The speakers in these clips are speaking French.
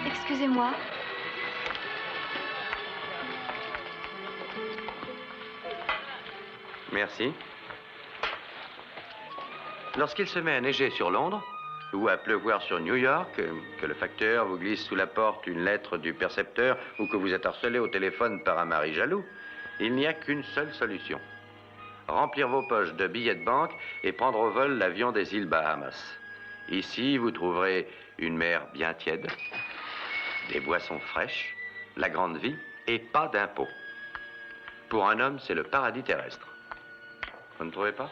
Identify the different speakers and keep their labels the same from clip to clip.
Speaker 1: Excusez-moi.
Speaker 2: Merci. Lorsqu'il se met à neiger sur Londres, ou à pleuvoir sur New York, que le facteur vous glisse sous la porte une lettre du percepteur, ou que vous êtes harcelé au téléphone par un mari jaloux, il n'y a qu'une seule solution. Remplir vos poches de billets de banque et prendre au vol l'avion des îles Bahamas. Ici, vous trouverez une mer bien tiède, des boissons fraîches, la grande vie et pas d'impôts. Pour un homme, c'est le paradis terrestre. Vous ne trouvez pas?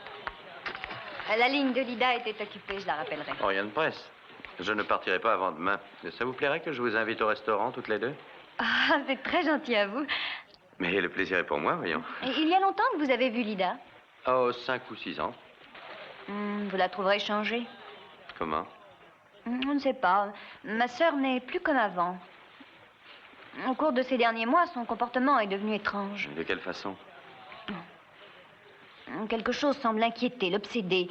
Speaker 1: La ligne de Lida était occupée, je la rappellerai.
Speaker 2: Oh, rien de presse. Je ne partirai pas avant demain. Ça vous plairait que je vous invite au restaurant, toutes les deux?
Speaker 1: Ah, c'est très gentil à vous.
Speaker 2: Mais le plaisir est pour moi, voyons.
Speaker 1: Et il y a longtemps que vous avez vu Lida?
Speaker 2: Oh, 5 ou 6 ans.
Speaker 1: Vous la trouverez changée.
Speaker 2: Comment?
Speaker 1: Je ne sais pas. Ma sœur n'est plus comme avant. Au cours de ces derniers mois, son comportement est devenu étrange.
Speaker 2: De quelle façon?
Speaker 1: Quelque chose semble l'inquiéter, l'obséder.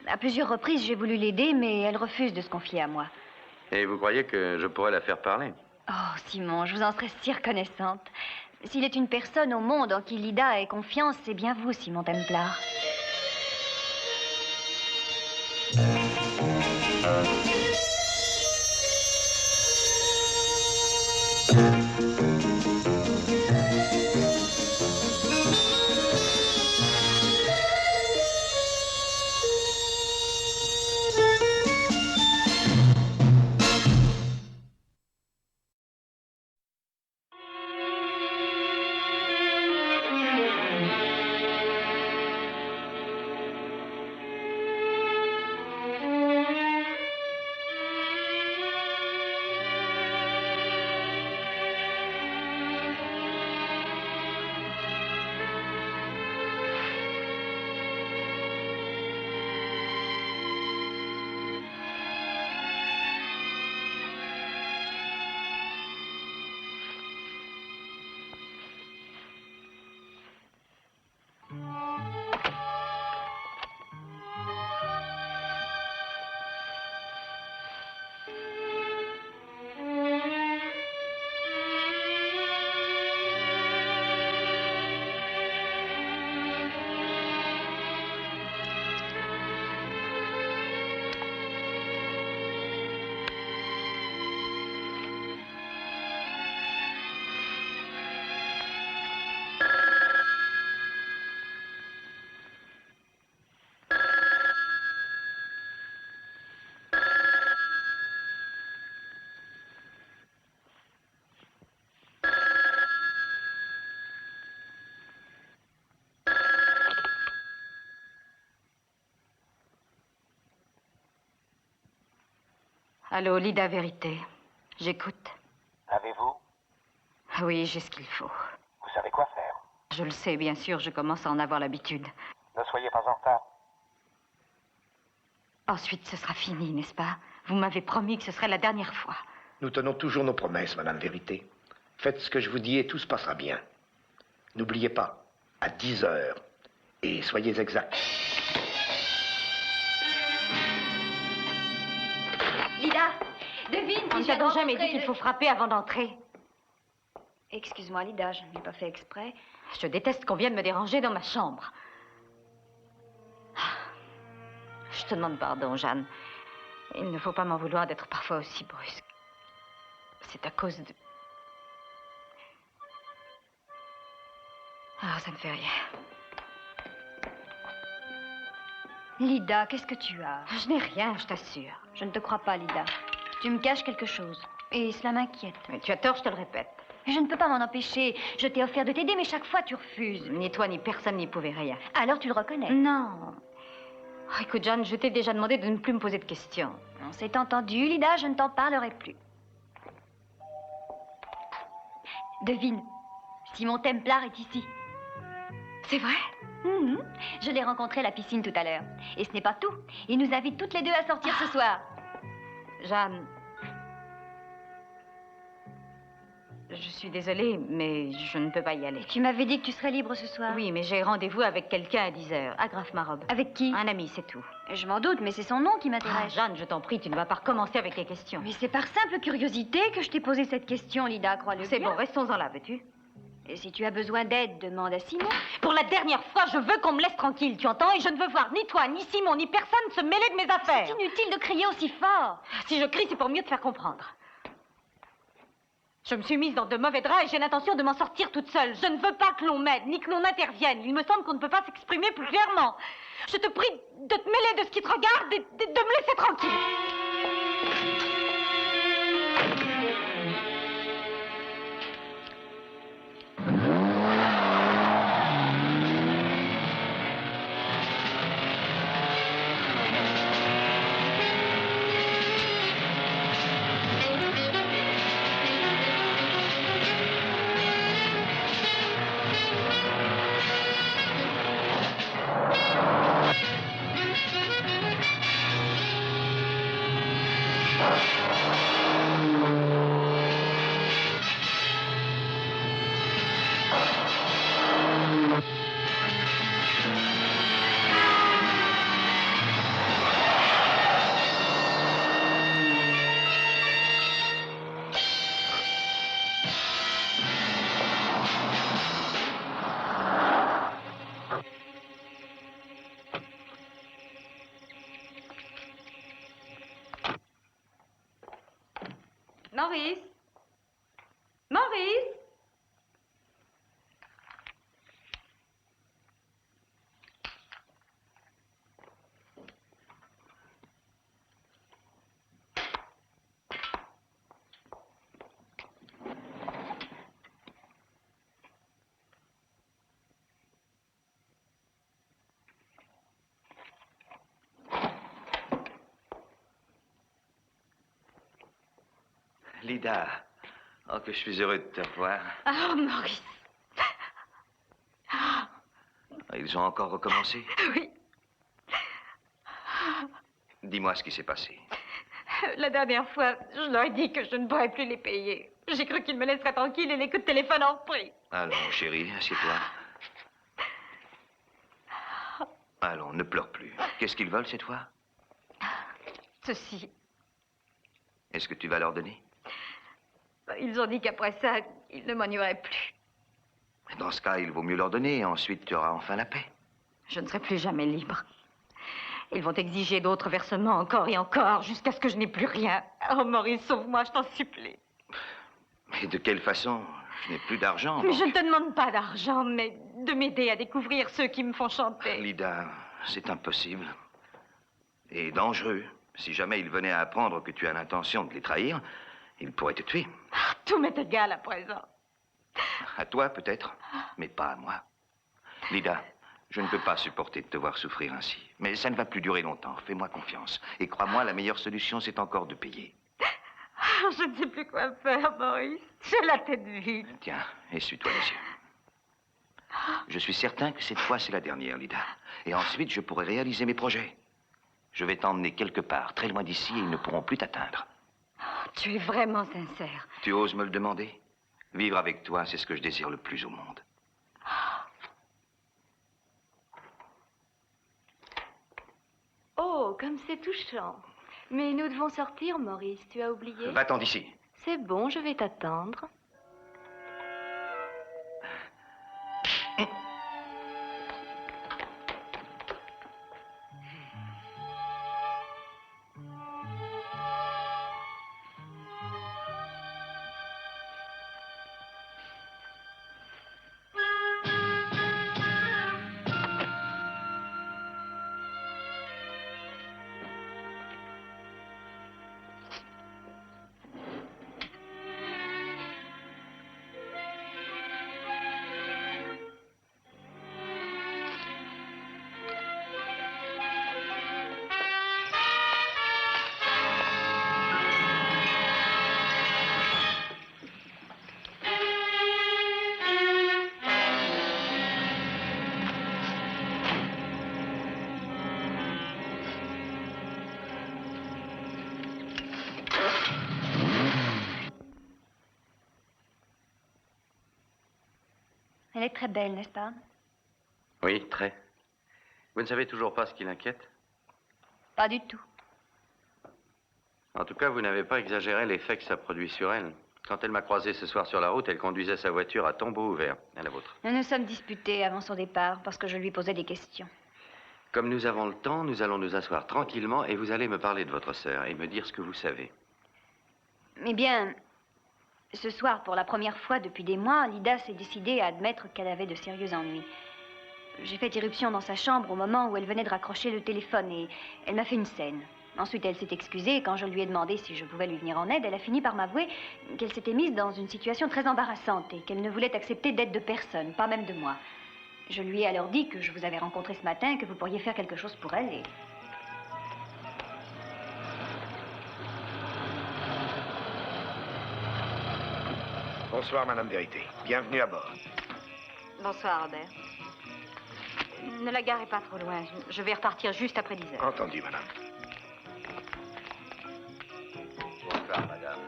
Speaker 1: À plusieurs reprises, j'ai voulu l'aider, mais elle refuse de se confier à moi.
Speaker 2: Et vous croyez que je pourrais la faire parler?
Speaker 1: Oh, Simon, je vous en serais si reconnaissante. S'il est une personne au monde en qui Lida ait confiance, c'est bien vous, Simon Templar.
Speaker 3: Allô, Lida Vérité. J'écoute.
Speaker 4: Avez-vous?
Speaker 3: Oui, j'ai ce qu'il faut.
Speaker 4: Vous savez quoi faire?
Speaker 3: Je le sais, bien sûr, je commence à en avoir l'habitude.
Speaker 4: Ne soyez pas en retard.
Speaker 3: Ensuite, ce sera fini, n'est-ce pas? Vous m'avez promis que ce serait la dernière fois.
Speaker 5: Nous tenons toujours nos promesses, Madame Vérité. Faites ce que je vous dis et tout se passera bien. N'oubliez pas, à 10 heures. Et soyez exacts.
Speaker 1: Lida, devine
Speaker 3: On
Speaker 1: qui
Speaker 3: ne
Speaker 1: vient
Speaker 3: t'a
Speaker 1: de
Speaker 3: jamais dit
Speaker 1: rentrer
Speaker 3: qu'il
Speaker 1: de-
Speaker 3: faut frapper avant d'entrer.
Speaker 1: Excuse-moi, Lida, je ne l'ai pas fait exprès.
Speaker 3: Je déteste qu'on vienne me déranger dans ma chambre. Je te demande pardon, Jeanne. Il ne faut pas m'en vouloir d'être parfois aussi brusque. C'est à cause de... Ah, ça ne fait rien.
Speaker 1: Lida, qu'est-ce que tu as?
Speaker 3: Je n'ai rien, je t'assure.
Speaker 1: Je ne te crois pas, Lida. Tu me caches quelque chose. Et cela m'inquiète.
Speaker 3: Mais tu as tort, je te le répète.
Speaker 1: Je ne peux pas m'en empêcher. Je t'ai offert de t'aider, mais chaque fois tu refuses.
Speaker 3: Ni toi, ni personne n'y pouvait rien.
Speaker 1: Alors tu le reconnais.
Speaker 3: Non. Oh, écoute, Jeanne, je t'ai déjà demandé de ne plus me poser de questions.
Speaker 1: On s'est entendu, Lida, je ne t'en parlerai plus. Devine, Simon Templar est ici.
Speaker 3: C'est vrai?
Speaker 1: Je l'ai rencontré à la piscine tout à l'heure. Et ce n'est pas tout. Il nous invite toutes les deux à sortir ce soir.
Speaker 3: Jeanne, Je suis désolée, mais je ne peux pas y aller.
Speaker 1: Tu m'avais dit que tu serais libre ce soir.
Speaker 3: Oui, mais j'ai rendez-vous avec quelqu'un à 10h. Agrafe ma robe.
Speaker 1: Avec qui?
Speaker 3: Un ami, c'est tout.
Speaker 1: Je m'en doute, mais c'est son nom qui
Speaker 3: Ah,
Speaker 1: m'intéresse.
Speaker 3: Jeanne, je t'en prie, tu ne vas pas recommencer avec les questions.
Speaker 1: Mais c'est par simple curiosité que je t'ai posé cette question, Lida, crois-le bien.
Speaker 3: C'est bon, restons-en là, veux-tu?
Speaker 1: Et si tu as besoin d'aide, demande à Simon.
Speaker 3: Pour la dernière fois, je veux qu'on me laisse tranquille, tu entends? Et je ne veux voir ni toi, ni Simon, ni personne se mêler de mes affaires.
Speaker 1: C'est inutile de crier aussi fort.
Speaker 3: Si je crie, c'est pour mieux te faire comprendre. Je me suis mise dans de mauvais draps et j'ai l'intention de m'en sortir toute seule. Je ne veux pas que l'on m'aide, ni que l'on intervienne. Il me semble qu'on ne peut pas s'exprimer plus clairement. Je te prie de te mêler de ce qui te regarde et de me laisser tranquille. Maurice? Maurice?
Speaker 2: Lida, oh, que je suis heureux de te voir.
Speaker 3: Oh, Maurice.
Speaker 2: Ils ont encore recommencé?
Speaker 3: Oui.
Speaker 2: Dis-moi ce qui s'est passé.
Speaker 3: La dernière fois, je leur ai dit que je ne pourrais plus les payer. J'ai cru qu'ils me laisseraient tranquille et les coups de téléphone en repris.
Speaker 2: Allons, chérie, assieds-toi. Allons, ne pleure plus. Qu'est-ce qu'ils veulent cette fois?
Speaker 3: Ceci.
Speaker 2: Est-ce que tu vas leur donner?
Speaker 3: Ils ont dit qu'après ça, ils ne m'ennuieraient plus.
Speaker 2: Dans ce cas, il vaut mieux leur donner. Ensuite, tu auras enfin la paix.
Speaker 3: Je ne serai plus jamais libre. Ils vont exiger d'autres versements encore et encore, jusqu'à ce que je n'ai plus rien. Oh, Maurice, sauve-moi, je t'en supplie.
Speaker 2: Mais de quelle façon? Je n'ai plus d'argent.
Speaker 3: Mais
Speaker 2: donc.
Speaker 3: je ne te demande pas d'argent, mais de m'aider à découvrir ceux qui me font chanter.
Speaker 2: Lida, c'est impossible. Et dangereux. Si jamais ils venaient à apprendre que tu as l'intention de les trahir, ils pourraient te tuer.
Speaker 3: Tout m'est égal à présent.
Speaker 2: À toi, peut-être, mais pas à moi. Lida, je ne peux pas supporter de te voir souffrir ainsi. Mais ça ne va plus durer longtemps. Fais-moi confiance. Et crois-moi, la meilleure solution, c'est encore de payer.
Speaker 3: Je ne sais plus quoi faire, Maurice. J'ai la tête vide.
Speaker 2: Tiens, essuie-toi les yeux. Je suis certain que cette fois, c'est la dernière, Lida. Et ensuite, je pourrai réaliser mes projets. Je vais t'emmener quelque part, très loin d'ici, et ils ne pourront plus t'atteindre.
Speaker 3: Tu es vraiment sincère.
Speaker 2: Tu oses me le demander? Vivre avec toi, c'est ce que je désire le plus au monde.
Speaker 6: Oh, comme c'est touchant. Mais nous devons sortir, Maurice. Tu as oublié?
Speaker 2: Va-t'en d'ici.
Speaker 6: C'est bon, je vais t'attendre.
Speaker 1: est très belle, n'est-ce pas?
Speaker 2: Oui, très. Vous ne savez toujours pas ce qui l'inquiète?
Speaker 1: Pas du tout.
Speaker 2: En tout cas, vous n'avez pas exagéré l'effet que ça produit sur elle. Quand elle m'a croisé ce soir sur la route, elle conduisait sa voiture à tombeau ouvert, à la vôtre.
Speaker 1: Nous nous sommes disputés avant son départ parce que je lui posais des questions.
Speaker 2: Comme nous avons le temps, nous allons nous asseoir tranquillement et vous allez me parler de votre sœur et me dire ce que vous savez.
Speaker 1: Eh bien, ce soir, pour la première fois depuis des mois, Lida s'est décidée à admettre qu'elle avait de sérieux ennuis. J'ai fait irruption dans sa chambre au moment où elle venait de raccrocher le téléphone et elle m'a fait une scène. Ensuite, elle s'est excusée et quand je lui ai demandé si je pouvais lui venir en aide, elle a fini par m'avouer qu'elle s'était mise dans une situation très embarrassante et qu'elle ne voulait accepter d'aide de personne, pas même de moi. Je lui ai alors dit que je vous avais rencontré ce matin et que vous pourriez faire quelque chose pour elle et...
Speaker 5: Bonsoir, Madame Vérité. Bienvenue à bord.
Speaker 3: Bonsoir, Robert. Ne la garez pas trop loin. Je vais repartir juste après 10 heures.
Speaker 5: Entendu, Madame.
Speaker 2: Bonsoir, madame.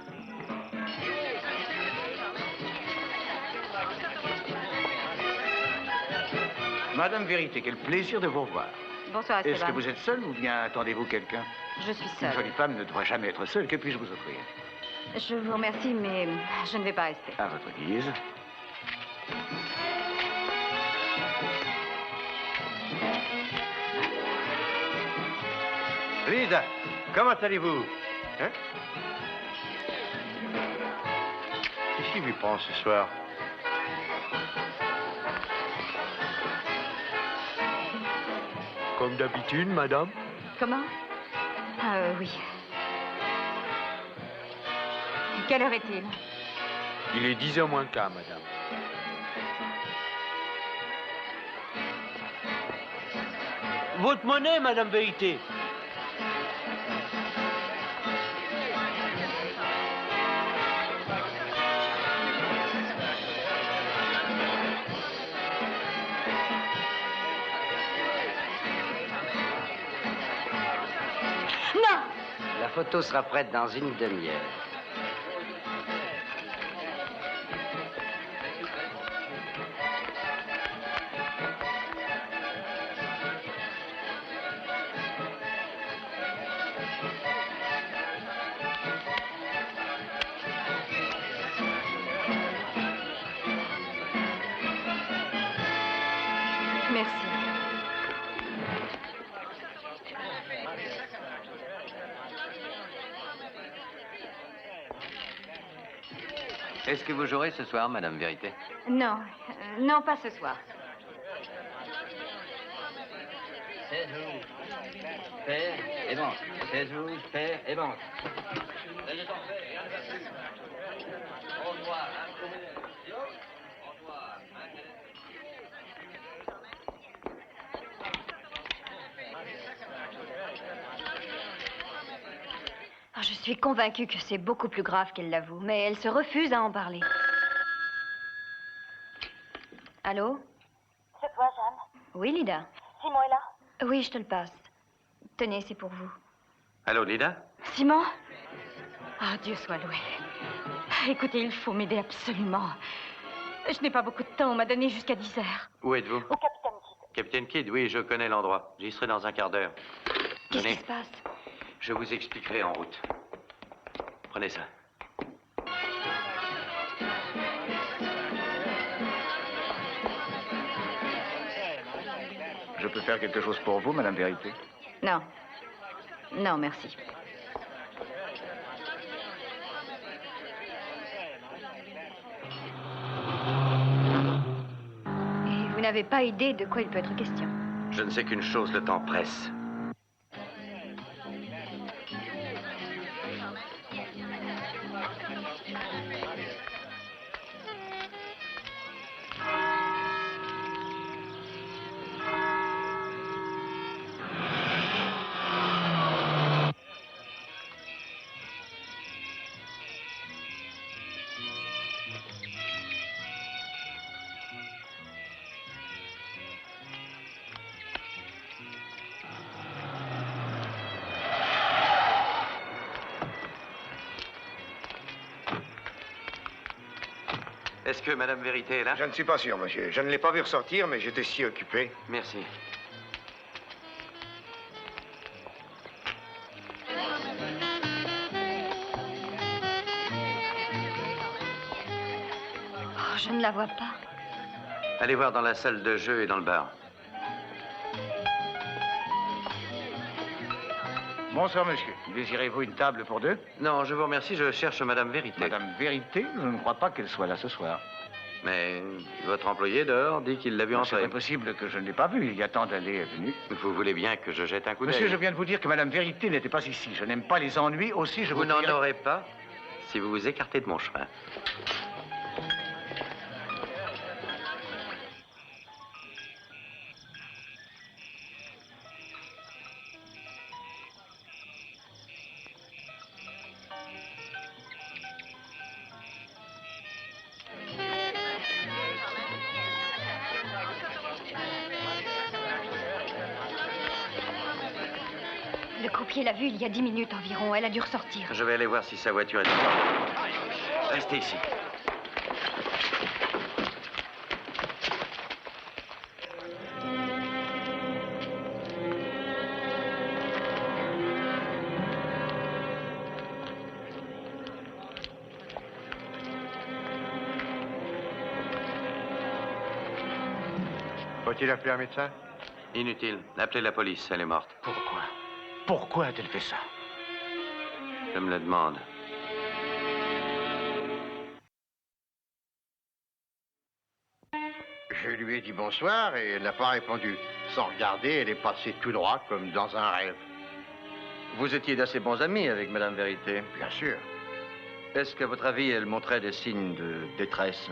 Speaker 7: Madame Vérité, quel plaisir de vous revoir.
Speaker 3: Bonsoir,
Speaker 7: Est-ce
Speaker 3: Esteban.
Speaker 7: que vous êtes seule ou bien attendez-vous quelqu'un?
Speaker 3: Je suis
Speaker 7: Une
Speaker 3: seule.
Speaker 7: jolie femme ne doit jamais être seule. Que puis-je vous offrir?
Speaker 3: Je vous remercie, mais je ne vais pas rester.
Speaker 7: À votre guise.
Speaker 2: Lisa, comment allez-vous? Hein? Qu'est-ce qui lui prend ce soir?
Speaker 8: Comme d'habitude, madame.
Speaker 3: Comment? Ah, oui. Quelle heure est-il?
Speaker 8: Il est 10h moins le quart, madame. Votre monnaie, madame Vérité.
Speaker 3: Non!
Speaker 9: La photo sera prête dans une demi-heure.
Speaker 3: Merci.
Speaker 2: Est-ce que vous jouerez ce soir, madame Vérité?
Speaker 3: Non, non, pas ce soir.
Speaker 9: 16 rouges. Paire et banque. 16 rouges, paire et banque. Au revoir.
Speaker 1: Ah, je suis convaincue que c'est beaucoup plus grave qu'elle l'avoue, mais elle se refuse à en parler. Allô?
Speaker 10: C'est toi, Jeanne?
Speaker 1: Oui, Lida?
Speaker 10: Simon est là?
Speaker 1: Oui, je te le passe. Tenez, c'est pour vous.
Speaker 2: Allô, Lida?
Speaker 3: Simon? Ah, Dieu soit loué. Écoutez, il faut m'aider absolument. Je n'ai pas beaucoup de temps. On m'a donné jusqu'à 10 heures.
Speaker 2: Où êtes-vous?
Speaker 10: Au Capitaine Kidd.
Speaker 2: Capitaine Kidd, oui, je connais l'endroit. J'y serai dans un quart d'heure.
Speaker 1: Qu'est-ce
Speaker 2: Tenez,
Speaker 1: qui se passe?
Speaker 2: je vous expliquerai en route. Prenez ça.
Speaker 7: Je peux faire quelque chose pour vous, Madame Vérité?
Speaker 3: Non. Non, merci.
Speaker 1: Et vous n'avez pas idée de quoi il peut être question.
Speaker 2: Je ne sais qu'une chose, le temps presse. Est-ce que Madame Vérité est là?
Speaker 5: Je ne suis pas sûr, monsieur. Je ne l'ai pas vu ressortir, mais j'étais si occupé.
Speaker 2: Merci.
Speaker 1: Oh, je ne la vois pas.
Speaker 2: Allez voir dans la salle de jeu et dans le bar.
Speaker 7: Bonsoir, monsieur. Désirez-vous une table pour deux?
Speaker 2: Non, je vous remercie, je cherche Madame Vérité.
Speaker 7: Madame Vérité? Je ne crois pas qu'elle soit là ce soir.
Speaker 2: Mais votre employé dehors dit qu'il l'a vu
Speaker 7: C'est
Speaker 2: entrer.
Speaker 7: impossible que je ne l'ai pas vue. Il y a tant d'allées et venues.
Speaker 2: Vous voulez bien que je jette un coup d'œil?
Speaker 7: Monsieur, je viens de vous dire que Madame Vérité n'était pas ici. Je n'aime pas les ennuis. Aussi, je
Speaker 2: Vous n'en
Speaker 7: prierai-
Speaker 2: aurez pas si vous vous écartez de mon chemin.
Speaker 1: Le croupier l'a vue il y a 10 minutes environ. Elle a dû ressortir.
Speaker 2: Je vais aller voir si sa voiture est encore. Restez ici.
Speaker 11: Faut-il appeler un médecin?
Speaker 2: Inutile. Appelez la police, elle est morte.
Speaker 7: Pourquoi? Pourquoi a-t-elle fait ça?
Speaker 2: Je me le demande.
Speaker 11: Je lui ai dit bonsoir et elle n'a pas répondu. Sans regarder, elle est passée tout droit comme dans un rêve.
Speaker 2: Vous étiez d'assez bons amis avec Madame Vérité.
Speaker 11: Bien sûr.
Speaker 2: Est-ce qu'à votre avis, elle montrait des signes de détresse?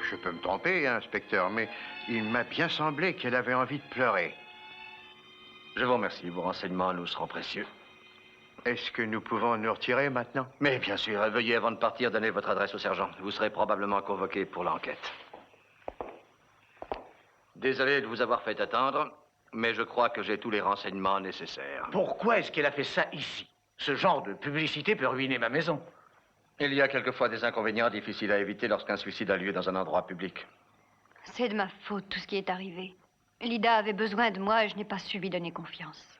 Speaker 11: Je peux me tromper, hein, inspecteur, mais il m'a bien semblé qu'elle avait envie de pleurer.
Speaker 2: Je vous remercie. Vos renseignements nous seront précieux.
Speaker 11: Est-ce que nous pouvons nous retirer maintenant?
Speaker 2: Mais bien sûr, veuillez avant de partir donner votre adresse au sergent. Vous serez probablement convoqué pour l'enquête. Désolé de vous avoir fait attendre, mais je crois que j'ai tous les renseignements nécessaires.
Speaker 7: Pourquoi est-ce qu'elle a fait ça ici? Ce genre de publicité peut ruiner ma maison.
Speaker 2: Il y a quelquefois des inconvénients difficiles à éviter lorsqu'un suicide a lieu dans un endroit public.
Speaker 1: C'est de ma faute tout ce qui est arrivé. Lida avait besoin de moi et je n'ai pas su lui donner confiance.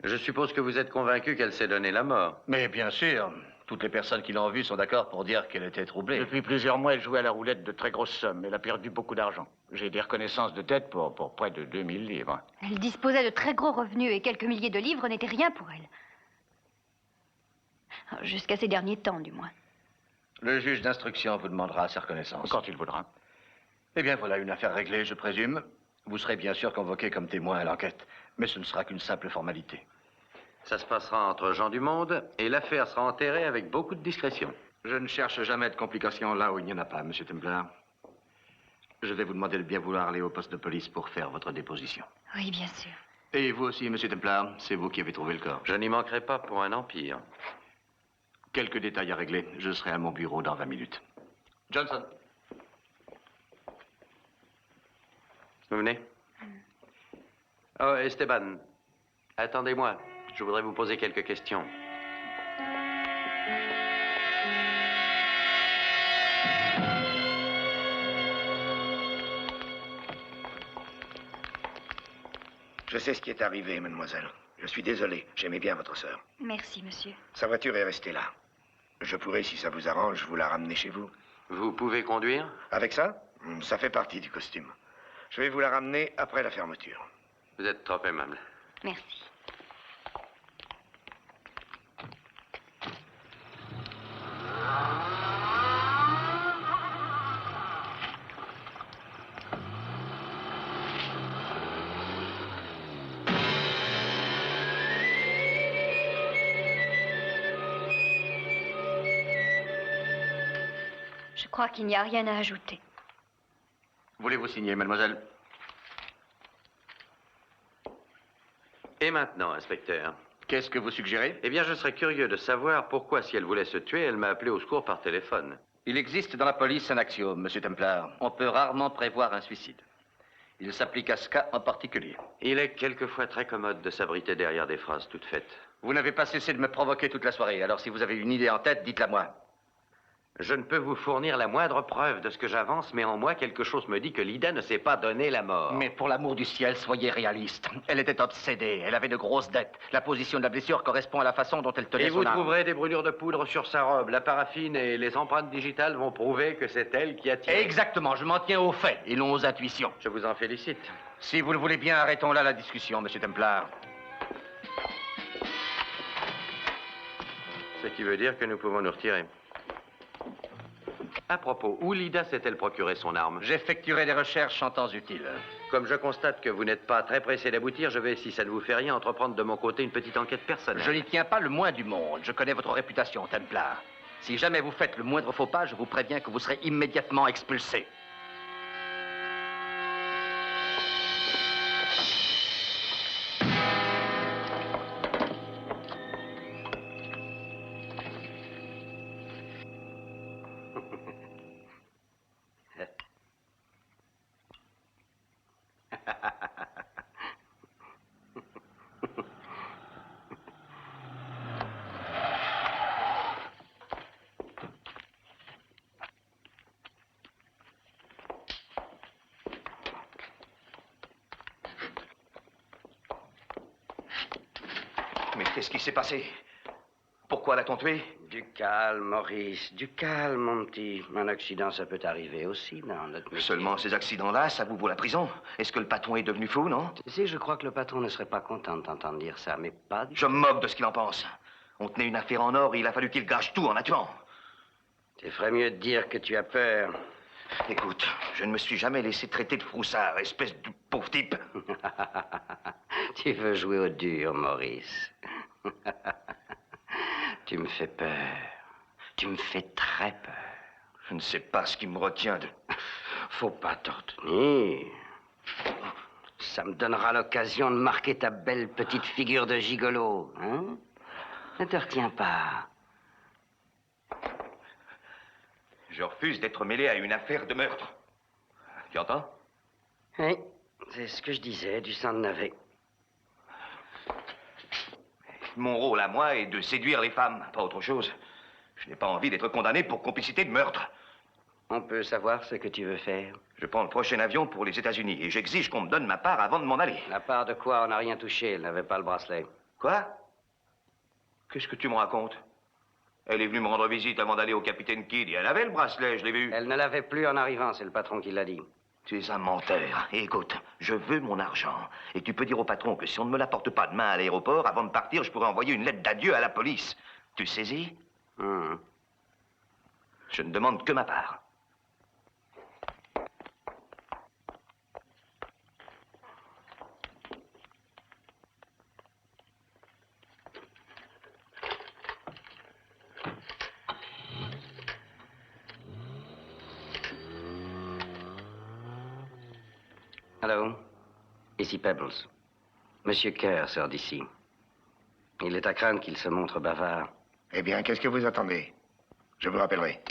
Speaker 2: Je suppose que vous êtes convaincu qu'elle s'est donné la mort.
Speaker 7: Mais bien sûr.
Speaker 2: Toutes les personnes qui l'ont vue sont d'accord pour dire qu'elle était troublée.
Speaker 7: Depuis plusieurs mois, elle jouait à la roulette de très grosses sommes. Elle a perdu beaucoup d'argent. J'ai des reconnaissances de tête pour près de 2000 livres.
Speaker 1: Elle disposait de très gros revenus et quelques milliers de livres n'étaient rien pour elle. Jusqu'à ces derniers temps, du moins.
Speaker 2: Le juge d'instruction vous demandera sa reconnaissance.
Speaker 7: Quand il voudra.
Speaker 2: Eh bien, voilà une affaire réglée, je présume. Vous serez bien sûr convoqué comme témoin à l'enquête, mais ce ne sera qu'une simple formalité. Ça se passera entre gens du monde et l'affaire sera enterrée avec beaucoup de discrétion. Je ne cherche jamais de complications là où il n'y en a pas, Monsieur Templar. Je vais vous demander de bien vouloir aller au poste de police pour faire votre déposition.
Speaker 1: Oui, bien sûr.
Speaker 2: Et vous aussi, Monsieur Templar, c'est vous qui avez trouvé le corps. Je n'y manquerai pas pour un empire. Quelques détails à régler. Je serai à mon bureau dans 20 minutes. Johnson. Vous venez? Oh, Esteban. Attendez-moi. Je voudrais vous poser quelques questions.
Speaker 5: Je sais ce qui est arrivé, mademoiselle. Je suis désolé. J'aimais bien votre sœur.
Speaker 1: Merci, monsieur.
Speaker 5: Sa voiture est restée là. Je pourrais, si ça vous arrange, vous la ramener chez vous.
Speaker 2: Vous pouvez conduire?
Speaker 5: Avec ça? Ça fait partie du costume. Je vais vous la ramener après la fermeture.
Speaker 2: Vous êtes trop aimable.
Speaker 1: Merci. Je crois qu'il n'y a rien à ajouter.
Speaker 2: Voulez-vous signer, mademoiselle? Et maintenant, inspecteur?
Speaker 11: Qu'est-ce que vous suggérez?
Speaker 2: Eh bien, je serais curieux de savoir pourquoi, si elle voulait se tuer, elle m'a appelé au secours par téléphone.
Speaker 12: Il existe dans la police un axiome, Monsieur Templar. On peut rarement prévoir un suicide. Il s'applique à ce cas en particulier.
Speaker 2: Il est quelquefois très commode de s'abriter derrière des phrases toutes faites.
Speaker 12: Vous n'avez pas cessé de me provoquer toute la soirée, alors si vous avez une idée en tête, dites-la moi.
Speaker 2: Je ne peux vous fournir la moindre preuve de ce que j'avance, mais en moi, quelque chose me dit que Lida ne s'est pas donné la mort.
Speaker 12: Mais pour l'amour du ciel, soyez réaliste. Elle était obsédée, elle avait de grosses dettes. La position de la blessure correspond à la façon dont elle tenait
Speaker 2: Et
Speaker 12: son
Speaker 2: vous
Speaker 12: arme.
Speaker 2: trouverez des brûlures de poudre sur sa robe. La paraffine et les empreintes digitales vont prouver que c'est elle qui a tiré.
Speaker 12: Exactement, je m'en tiens aux faits et non aux intuitions.
Speaker 2: Je vous en félicite.
Speaker 12: Si vous le voulez bien, arrêtons là la discussion, Monsieur Templar.
Speaker 2: Ce qui veut dire que nous pouvons nous retirer. À propos, où Lida s'est-elle procuré son arme?
Speaker 12: J'effectuerai des recherches en temps utile.
Speaker 2: Comme je constate que vous n'êtes pas très pressé d'aboutir, je vais, si ça ne vous fait rien, entreprendre de mon côté une petite enquête personnelle.
Speaker 12: Je n'y tiens pas le moins du monde. Je connais votre réputation, Templar. Si jamais vous faites le moindre faux pas, je vous préviens que vous serez immédiatement expulsé. Mais qu'est-ce qui s'est passé? Pourquoi l'a-t-on tué?
Speaker 13: Du calme, Maurice, du calme, mon petit. Un accident, ça peut arriver aussi dans notre métier.
Speaker 12: Seulement ces accidents-là, ça vous vaut la prison? Est-ce que le patron est devenu fou, non?
Speaker 13: Tu sais, je crois que le patron ne serait pas content de t'entendre dire ça, mais pas du...
Speaker 12: Je me moque de ce qu'il en pense. On tenait une affaire en or et il a fallu qu'il gâche tout en la tuant.
Speaker 13: Tu ferais mieux de dire que tu as peur.
Speaker 12: Écoute, je ne me suis jamais laissé traiter de froussard, espèce de pauvre type.
Speaker 13: Tu veux jouer au dur, Maurice. Tu me fais peur. Tu me fais très peur.
Speaker 12: Je ne sais pas ce qui me retient de...
Speaker 13: Faut pas t'en retenir. Ça me donnera l'occasion de marquer ta belle petite figure de gigolo, hein? Ne te retiens pas.
Speaker 12: Je refuse d'être mêlé à une affaire de meurtre. Tu entends?
Speaker 13: Oui, c'est ce que je disais, du sang de navet.
Speaker 12: Mon rôle à moi est de séduire les femmes, pas autre chose. Je n'ai pas envie d'être condamné pour complicité de meurtre.
Speaker 13: On peut savoir ce que tu veux faire?
Speaker 12: Je prends le prochain avion pour les États-Unis et j'exige qu'on me donne ma part avant de m'en aller.
Speaker 13: La part de quoi? On n'a rien touché, elle n'avait pas le bracelet.
Speaker 12: Quoi? Qu'est-ce que tu me racontes? Elle est venue me rendre visite avant d'aller au capitaine Kidd et elle avait le bracelet, je l'ai vu.
Speaker 13: Elle ne l'avait plus en arrivant, c'est le patron qui l'a dit.
Speaker 12: Tu es un menteur. Et écoute, je veux mon argent. Et tu peux dire au patron que si on ne me l'apporte pas demain à l'aéroport, avant de partir, je pourrais envoyer une lettre d'adieu à la police. Tu saisis? Je ne demande que ma part.
Speaker 13: Allô? Ici Pebbles. Monsieur Kerr sort d'ici. Il est à craindre qu'il se montre bavard.
Speaker 5: Eh bien, qu'est-ce que vous attendez? Je vous rappellerai.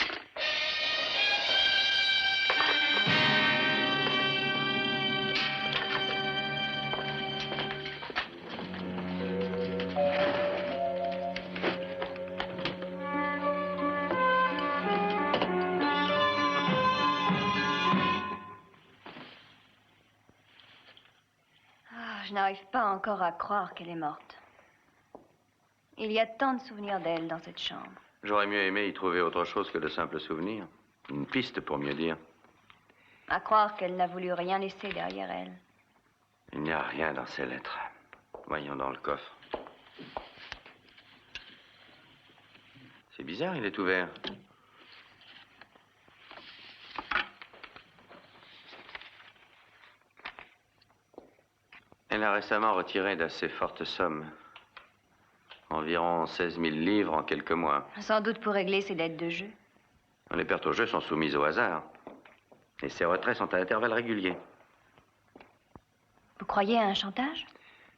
Speaker 1: Je n'arrive pas encore à croire qu'elle est morte. Il y a tant de souvenirs d'elle dans cette chambre.
Speaker 2: J'aurais mieux aimé y trouver autre chose que de simples souvenirs. Une piste, pour mieux dire.
Speaker 1: À croire qu'elle n'a voulu rien laisser derrière elle.
Speaker 2: Il n'y a rien dans ces lettres. Voyons dans le coffre. C'est bizarre, il est ouvert. Elle a récemment retiré d'assez fortes sommes. Environ 16 000 livres en quelques mois.
Speaker 1: Sans doute pour régler ses dettes de jeu.
Speaker 2: Les pertes au jeu sont soumises au hasard. Et ses retraits sont à intervalles réguliers.
Speaker 1: Vous croyez à un chantage?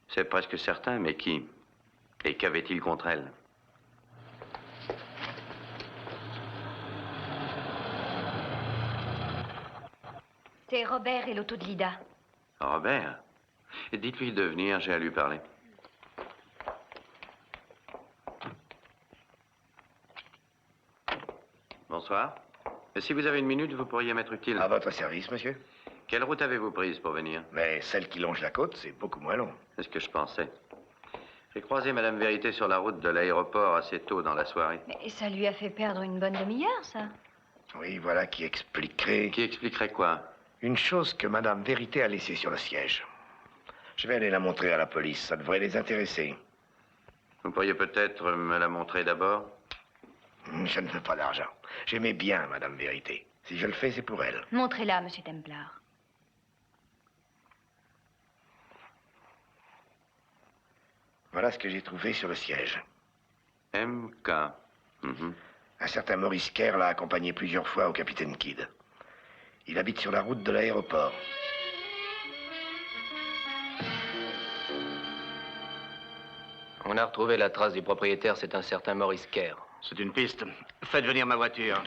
Speaker 2: C'est presque certain, mais qui? Et qu'avait-il contre elle?
Speaker 1: C'est Robert et l'auto de Lida.
Speaker 2: Robert? Dites-lui de venir, j'ai à lui parler. Bonsoir. Si vous avez une minute, vous pourriez m'être utile.
Speaker 5: À votre service, monsieur.
Speaker 2: Quelle route avez-vous prise pour venir?
Speaker 5: Mais celle qui longe la côte, c'est beaucoup moins long.
Speaker 2: C'est ce que je pensais. J'ai croisé Madame Vérité sur la route de l'aéroport assez tôt dans la soirée.
Speaker 1: Mais ça lui a fait perdre une bonne demi-heure, ça.
Speaker 5: Oui, voilà qui expliquerait...
Speaker 2: Qui expliquerait quoi?
Speaker 5: Une chose que Madame Vérité a laissée sur le siège. Je vais aller la montrer à la police, ça devrait les intéresser.
Speaker 2: Vous pourriez peut-être me la montrer d'abord?
Speaker 5: Je ne veux pas d'argent. J'aimais bien Madame Vérité. Si je le fais, c'est pour elle.
Speaker 1: Montrez-la, Monsieur Templar.
Speaker 5: Voilà ce que j'ai trouvé sur le siège.
Speaker 2: MK. Mhm.
Speaker 5: Un certain Maurice Kerr l'a accompagné plusieurs fois au capitaine Kidd. Il habite sur la route de l'aéroport.
Speaker 14: On a retrouvé la trace du propriétaire, c'est un certain Maurice Kerr.
Speaker 7: C'est une piste. Faites venir ma voiture.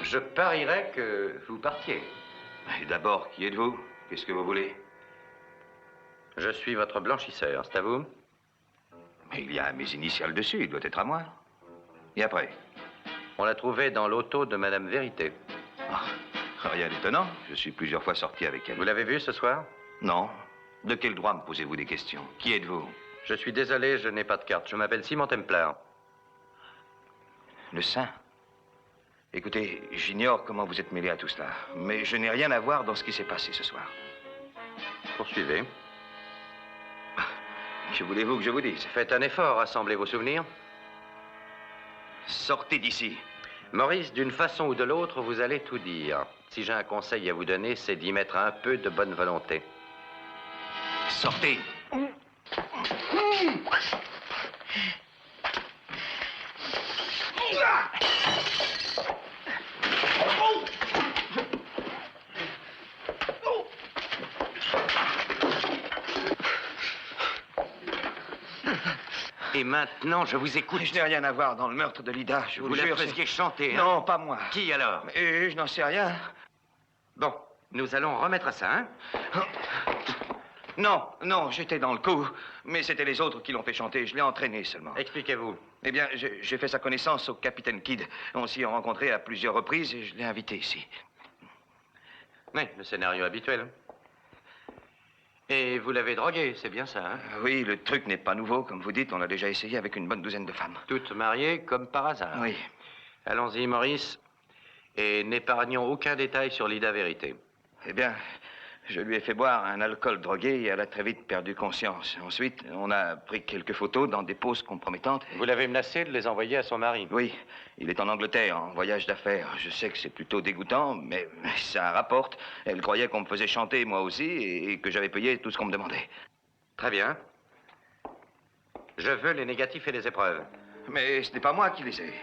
Speaker 2: Je parierais que vous partiez.
Speaker 12: Et d'abord, qui êtes-vous? Qu'est-ce que vous voulez?
Speaker 2: Je suis votre blanchisseur, c'est à vous?
Speaker 12: Mais il y a mes initiales dessus, il doit être à moi. Et après?
Speaker 2: On l'a trouvé dans l'auto de Madame Vérité.
Speaker 12: Rien d'étonnant, je suis plusieurs fois sorti avec elle.
Speaker 2: Vous l'avez vue ce soir?
Speaker 12: Non. De quel droit me posez-vous des questions? Qui êtes-vous?
Speaker 2: Je suis désolé, je n'ai pas de carte. Je m'appelle Simon Templar.
Speaker 12: Le saint? Écoutez, j'ignore comment vous êtes mêlé à tout cela, mais je n'ai rien à voir dans ce qui s'est passé ce soir.
Speaker 2: Poursuivez.
Speaker 12: Que voulez-vous que je vous dise?
Speaker 2: Faites un effort, rassemblez vos souvenirs.
Speaker 12: Sortez d'ici.
Speaker 2: Maurice, d'une façon ou de l'autre, vous allez tout dire. Si j'ai un conseil à vous donner, c'est d'y mettre un peu de bonne volonté.
Speaker 12: Sortez.
Speaker 2: Et maintenant, je vous écoute.
Speaker 12: Je n'ai rien à voir dans le meurtre de Lida, je vous
Speaker 2: Vous
Speaker 12: le jure.
Speaker 2: la faisiez chanter, hein?
Speaker 12: Non, pas moi.
Speaker 2: Qui alors?
Speaker 12: Je n'en sais rien.
Speaker 2: Bon, nous allons remettre à ça, hein?
Speaker 12: Non, j'étais dans le coup. Mais c'était les autres qui l'ont fait chanter. Je l'ai entraîné seulement.
Speaker 2: Expliquez-vous.
Speaker 12: Eh bien, j'ai fait sa connaissance au capitaine Kidd. On s'y est rencontrés à plusieurs reprises et je l'ai invité ici.
Speaker 2: Oui, le scénario habituel. Et vous l'avez drogué, c'est bien ça, hein?
Speaker 12: Oui, le truc n'est pas nouveau, comme vous dites. On l'a déjà essayé avec une bonne douzaine de femmes.
Speaker 2: Toutes mariées comme par hasard.
Speaker 12: Oui.
Speaker 2: Allons-y, Maurice. Et n'épargnons aucun détail sur Lida Vérité.
Speaker 12: Eh bien, je lui ai fait boire un alcool drogué et elle a très vite perdu conscience. Ensuite, on a pris quelques photos dans des poses compromettantes.
Speaker 2: Vous l'avez menacé de les envoyer à son mari?
Speaker 12: Oui, il est en Angleterre, en voyage d'affaires. Je sais que c'est plutôt dégoûtant, mais ça rapporte. Elle croyait qu'on me faisait chanter, moi aussi, et que j'avais payé tout ce qu'on me demandait.
Speaker 2: Très bien. Je veux les négatifs et les épreuves.
Speaker 12: Mais ce n'est pas moi qui les ai.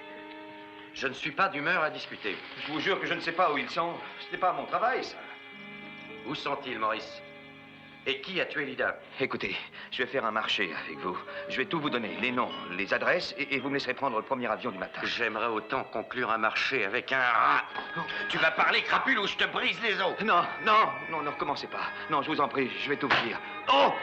Speaker 2: Je ne suis pas d'humeur à discuter.
Speaker 12: Je vous jure que je ne sais pas où ils sont. Ce n'est pas mon travail, ça.
Speaker 2: Où sont-ils, Maurice? Et qui a tué Lida?
Speaker 12: Écoutez, je vais faire un marché avec vous. Je vais tout vous donner, les noms, les adresses, et vous me laisserez prendre le premier avion du matin.
Speaker 2: J'aimerais autant conclure un marché avec un rat. Tu vas parler, crapule, ou je te brise les os.
Speaker 12: Non, ne recommencez pas. Non, je vous en prie, je vais tout vous dire. Oh!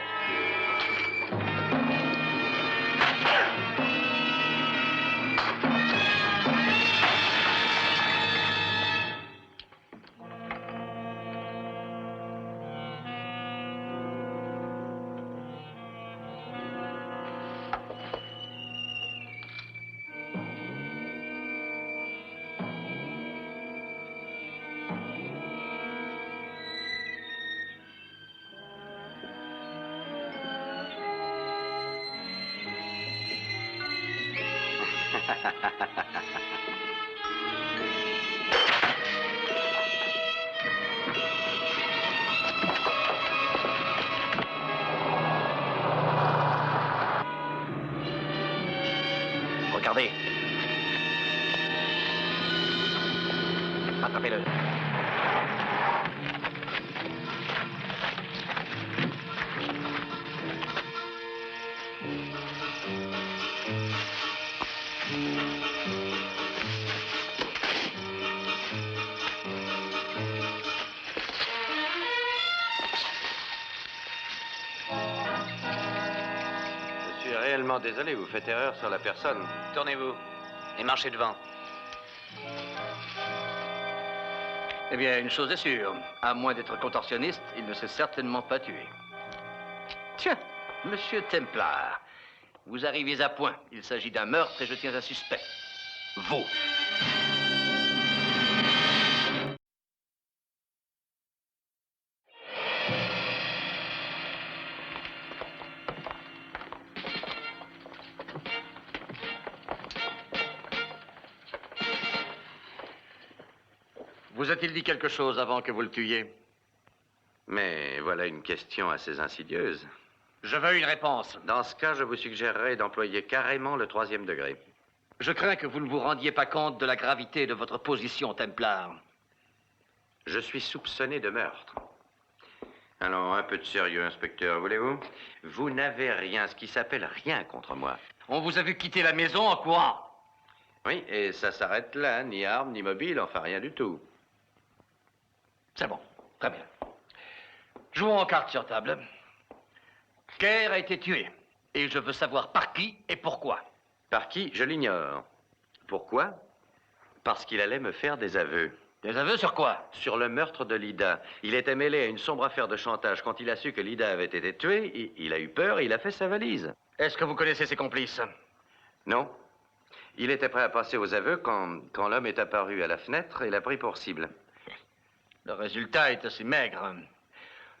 Speaker 14: Regardez. Attrapez-le.
Speaker 2: tellement désolé, vous faites erreur sur la personne.
Speaker 14: Tournez-vous et marchez devant.
Speaker 9: Eh bien, une chose est sûre. À moins d'être contorsionniste, il ne s'est certainement pas tué. Tiens, monsieur Templar, vous arrivez à point. Il s'agit d'un meurtre et je tiens un suspect. Vous. Vous a-t-il dit quelque chose avant que vous le tuiez?
Speaker 2: Mais voilà une question assez insidieuse.
Speaker 9: Je veux une réponse.
Speaker 2: Dans ce cas, je vous suggérerais d'employer carrément le 3e degré.
Speaker 9: Je crains que vous ne vous rendiez pas compte de la gravité de votre position, Templar.
Speaker 2: Je suis soupçonné de meurtre. Alors, un peu de sérieux, inspecteur, voulez-vous? Vous n'avez rien, ce qui s'appelle rien contre moi.
Speaker 9: On vous a vu quitter la maison en courant.
Speaker 2: Oui, et ça s'arrête là, ni arme, ni mobile, enfin rien du tout.
Speaker 9: C'est bon, très bien. Jouons en cartes sur table. Kerr a été tué. Et je veux savoir par qui et pourquoi.
Speaker 2: Par qui? Je l'ignore. Pourquoi? Parce qu'il allait me faire des aveux.
Speaker 9: Des aveux sur quoi?
Speaker 2: Sur le meurtre de Lida. Il était mêlé à une sombre affaire de chantage. Quand il a su que Lida avait été tuée, il a eu peur et il a fait sa valise.
Speaker 9: Est-ce que vous connaissez ses complices?
Speaker 2: Non. Il était prêt à passer aux aveux quand l'homme est apparu à la fenêtre et l'a pris pour cible.
Speaker 9: Le résultat est assez maigre.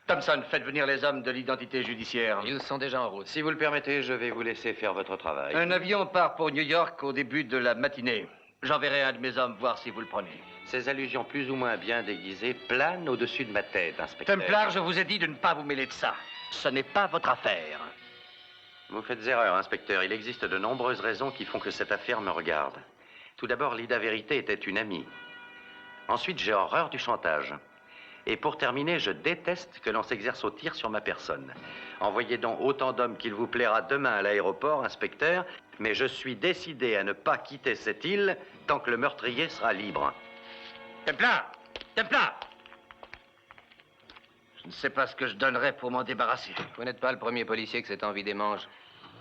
Speaker 9: Thompson, faites venir les hommes de l'identité judiciaire.
Speaker 14: Ils sont déjà en route.
Speaker 2: Si vous le permettez, je vais vous laisser faire votre travail.
Speaker 9: Un avion part pour New York au début de la matinée. J'enverrai un de mes hommes voir si vous le prenez.
Speaker 2: Ces allusions plus ou moins bien déguisées planent au-dessus de ma tête, inspecteur.
Speaker 9: Templar, je vous ai dit de ne pas vous mêler de ça. Ce n'est pas votre affaire.
Speaker 2: Vous faites erreur, inspecteur. Il existe de nombreuses raisons qui font que cette affaire me regarde. Tout d'abord, Lida Vérité était une amie. Ensuite, j'ai horreur du chantage. Et pour terminer, je déteste que l'on s'exerce au tir sur ma personne. Envoyez donc autant d'hommes qu'il vous plaira demain à l'aéroport, inspecteur, mais je suis décidé à ne pas quitter cette île tant que le meurtrier sera libre.
Speaker 9: Templar! Templar! Je ne sais pas ce que je donnerais pour m'en débarrasser.
Speaker 14: Vous n'êtes pas le premier policier que cette envie démange.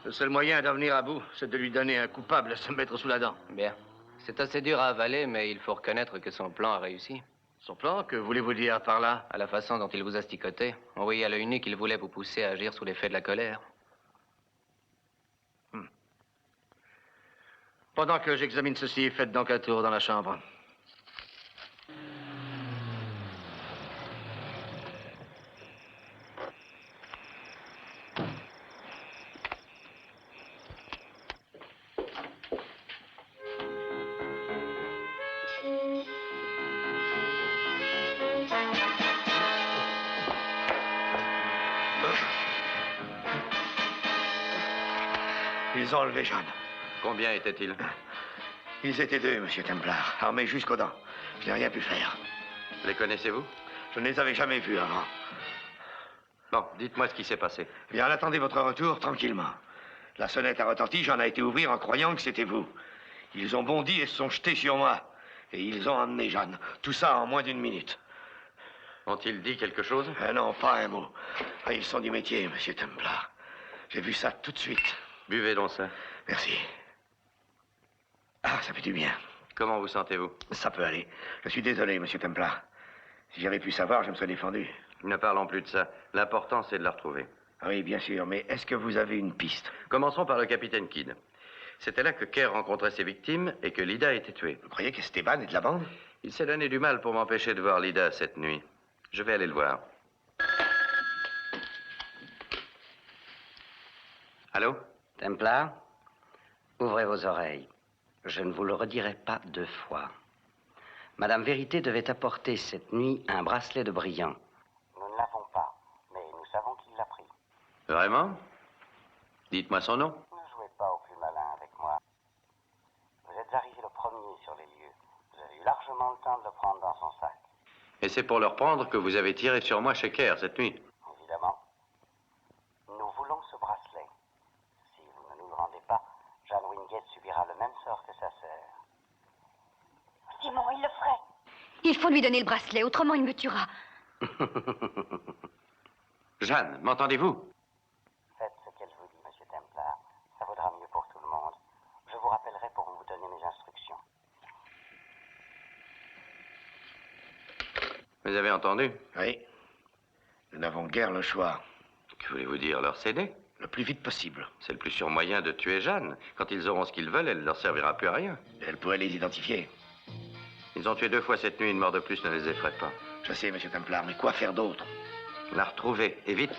Speaker 9: Le seul moyen d'en venir à bout, c'est de lui donner un coupable à se mettre sous la dent.
Speaker 14: Bien. C'est assez dur à avaler, mais il faut reconnaître que son plan a réussi.
Speaker 9: Son plan, que voulez-vous dire par là?
Speaker 14: À la façon dont il vous a sticoté, on voyait à l'œil nu qu'il voulait vous pousser à agir sous l'effet de la colère.
Speaker 9: Pendant que j'examine ceci, faites donc un tour dans la chambre.
Speaker 5: Ils ont enlevé Jeanne.
Speaker 2: Combien étaient-ils?
Speaker 5: Ils étaient 2, monsieur Templar, armés jusqu'aux dents. Je n'ai rien pu faire.
Speaker 2: Les connaissez-vous?
Speaker 5: Je ne les avais jamais vus avant.
Speaker 2: Bon, dites-moi ce qui s'est passé.
Speaker 5: Bien, attendez votre retour tranquillement. La sonnette a retenti, j'en ai été ouvrir en croyant que c'était vous. Ils ont bondi et se sont jetés sur moi. Et ils ont emmené Jeanne. Tout ça en moins d'1 minute.
Speaker 2: Ont-ils dit quelque chose?
Speaker 5: Non, pas un mot. Ah, ils sont du métier, monsieur Templar. J'ai vu ça tout de suite.
Speaker 2: Buvez donc ça.
Speaker 5: Merci. Ah, ça fait du bien.
Speaker 2: Comment vous sentez-vous?
Speaker 5: Ça peut aller. Je suis désolé, monsieur Templar. Si j'avais pu savoir, je me serais défendu.
Speaker 2: Ne parlons plus de ça. L'important, c'est de la retrouver.
Speaker 5: Ah oui, bien sûr, mais est-ce que vous avez une piste?
Speaker 2: Commençons par le capitaine Kidd. C'était là que Kerr rencontrait ses victimes et que Lida a été tuée.
Speaker 5: Vous croyez qu'Esteban est de la bande?
Speaker 2: Il s'est donné du mal pour m'empêcher de voir Lida cette nuit. Je vais aller le voir. Allô?
Speaker 13: Templar, ouvrez vos oreilles. Je ne vous le redirai pas 2 fois. Madame Vérité devait apporter cette nuit un bracelet de brillant.
Speaker 4: Nous ne l'avons pas, mais nous savons qui l'a pris.
Speaker 2: Vraiment? Dites-moi son nom.
Speaker 4: Ne jouez pas au plus malin avec moi. Vous êtes arrivé le premier sur les lieux. Vous avez eu largement le temps de le prendre dans son sac.
Speaker 2: Et c'est pour le reprendre que vous avez tiré sur moi chez Kerr cette nuit.
Speaker 4: Évidemment. Nous voulons ce bracelet. Si vous ne nous le rendez pas, Jeanne Wingate subira le même sort que sa sœur.
Speaker 1: Simon, il le ferait. Il faut lui donner le bracelet, autrement il me tuera.
Speaker 2: Jeanne, m'entendez-vous?
Speaker 4: Faites ce qu'elle vous dit, monsieur Templar. Ça vaudra donner mes instructions.
Speaker 2: Vous avez entendu?
Speaker 5: Oui. Nous n'avons guère le choix.
Speaker 2: Que voulez-vous dire, leur céder?
Speaker 5: Le plus vite possible.
Speaker 2: C'est le plus sûr moyen de tuer Jeanne. Quand ils auront ce qu'ils veulent, elle ne leur servira plus à rien.
Speaker 5: Elle pourrait les identifier.
Speaker 2: Ils ont tué 2 fois cette nuit, une mort de plus ne les effraie pas.
Speaker 5: Je sais, monsieur Templar, mais quoi faire d'autre?
Speaker 2: La retrouver, et vite.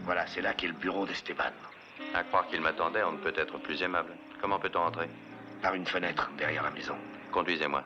Speaker 5: Voilà, c'est là qu'est le bureau d'Esteban.
Speaker 2: À croire qu'il m'attendait, on ne peut être plus aimable. Comment peut-on entrer?
Speaker 5: Par une fenêtre, derrière la maison.
Speaker 2: Conduisez-moi.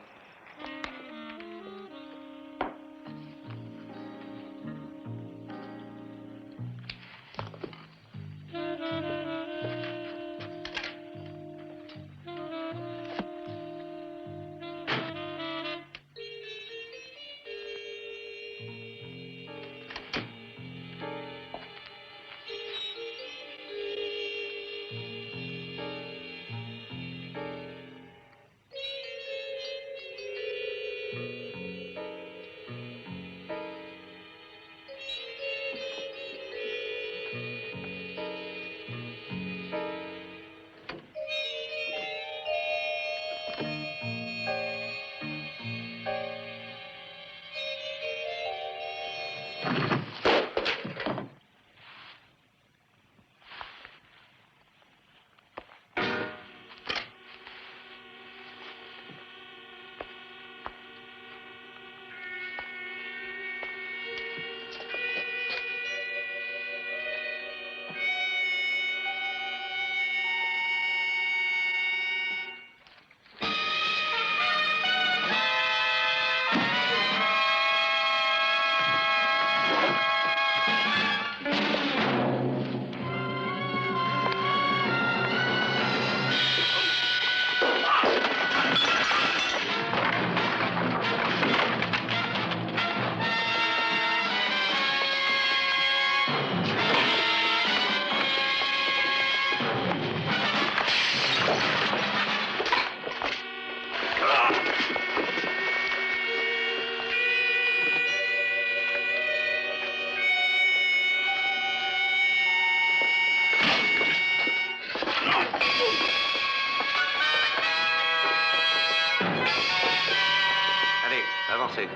Speaker 2: Avancez.